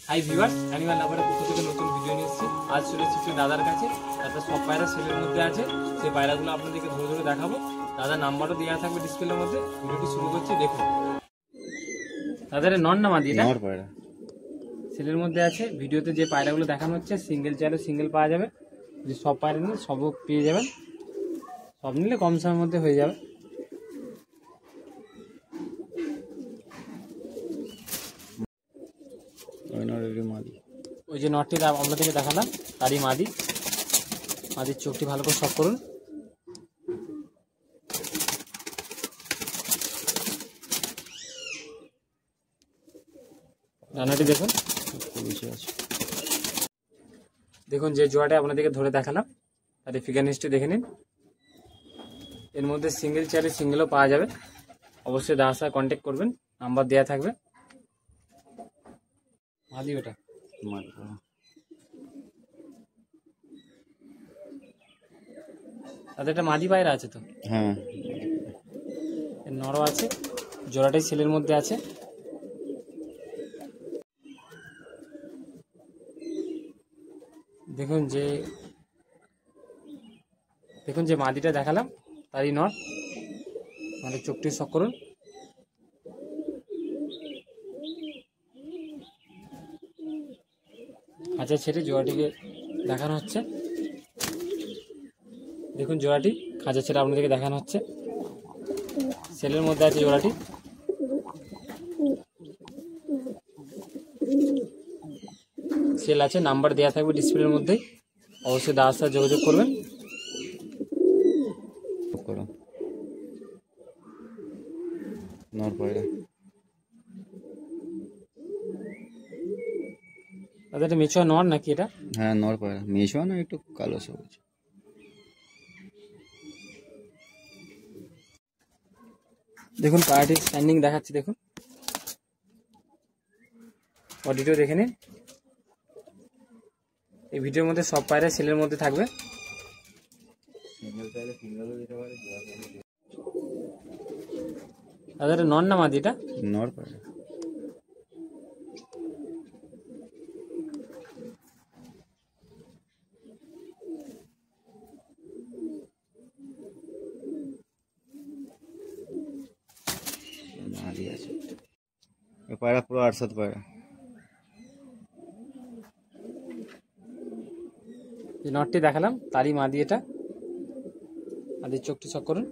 Hi viewers, animal লাভারের পক্ষ থেকে নতুন ভিডিও নিয়ে এসেছি। আজ চলে এসেছি দাদার কাছে। তারপর সব পায়রা সেলের মধ্যে আছে, সেই পায়রাগুলো আপনাদেরকে ধরে ধরে দেখাবো। দাদার নাম্বারও দেওয়া থাকবে ডিসপ্লের মধ্যে। ভিডিওটি শুরু করছি, দেখুন। দাদার নন না মাদি এটা পায়রা সেলের মধ্যে আছে। ভিডিওতে যে পায়রাগুলো দেখানো হচ্ছে সিঙ্গেল চাইলে সিঙ্গেল পাওয়া যাবে, যে সব পায়রা নিলে সবও পেয়ে যাবেন। সব নিলে কম সময়ের মধ্যে হয়ে যাবে। ওই যে নটটি আপনাদেরকে দেখালাম তারই মাদি। মাদির চোখটি ভালো করে শক করুন। রান্নাটি দেখুন, দেখুন যে জোড়াটা আপনাদেরকে ধরে দেখালাম তার ফিগার নিচটি দেখে নিন। এর মধ্যে সিঙ্গেল চাইলে সিঙ্গেলও পাওয়া যাবে। অবশ্যই দাদার সাথে কন্ট্যাক্ট করবেন, নাম্বার দেওয়া থাকবে। মাদি ওটা তাদের একটা মাদি পায়রা আছে তো? হ্যাঁ, নরও আছে, জোড়াটাই সেলের মধ্যে আছে। দেখুন যে মাদিটা দেখালাম তারই নর। মানে চোখটি শক করুন। আচ্ছা, ছেড়ে জোড়াটিকে দেখানো হচ্ছে। দেখুন জোড়াটি খাঁচা ছেড়ে আপনাদেরকে দেখানো হচ্ছে। সেলের মধ্যে আছে জোড়াটি। সেল আছে, নাম্বার দেওয়া থাকবে ডিসপ্লের মধ্যেই। অবশ্যই দাদার সাথে যোগাযোগ করবেন। এটা মেচুয়া নর নাকি এটা? হ্যাঁ, নর পায়রা। মেচুয়া না, একটু কালো সবুজ। দেখুন পায়রাটির স্ট্যান্ডিং দেখাচ্ছি, দেখুন বডিটিও দেখে নিন। এই ভিডিওর মধ্যে সব পায়রা সেলের মধ্যে থাকবে। তাদের নর না মাদি এটা? নর পায়রা। মাদি আছে। এই পায়রা পুরো 8-7 পায়রা। যে নটটি দেখালাম তারই মাদি এটা। মাদির চোখটি চক করুন।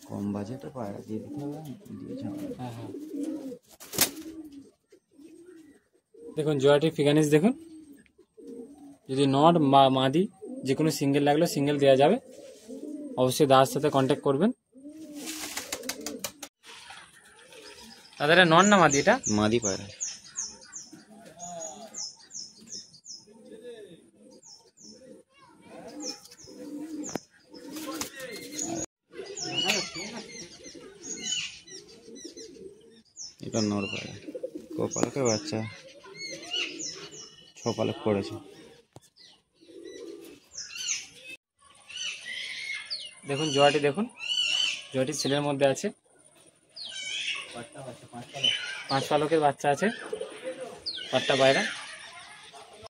কম বাজেটে পায়রা দিয়ে দিতে হবে, দিয়েছে। হ্যাঁ হ্যাঁ, দেখুন জোড়াটির ফিগানিস দেখুন। যদি নট বা মাদি যে কোনো সিঙ্গেল লাগলে সিঙ্গেল দেওয়া যাবে। অবশ্যই দাদার সাথে কন্ট্যাক্ট করবেন। তাদের নন না মাদি এটা? মাদি পায়রা। এটা নর পায়রা। পালকের বাচ্চা 6 পালক পড়েছে। দেখুন জোড়াটি দেখুন। জোড়াটি সেলের মধ্যে আছে। 5 পালকের বাচ্চা আছে, 4টা পায়রা।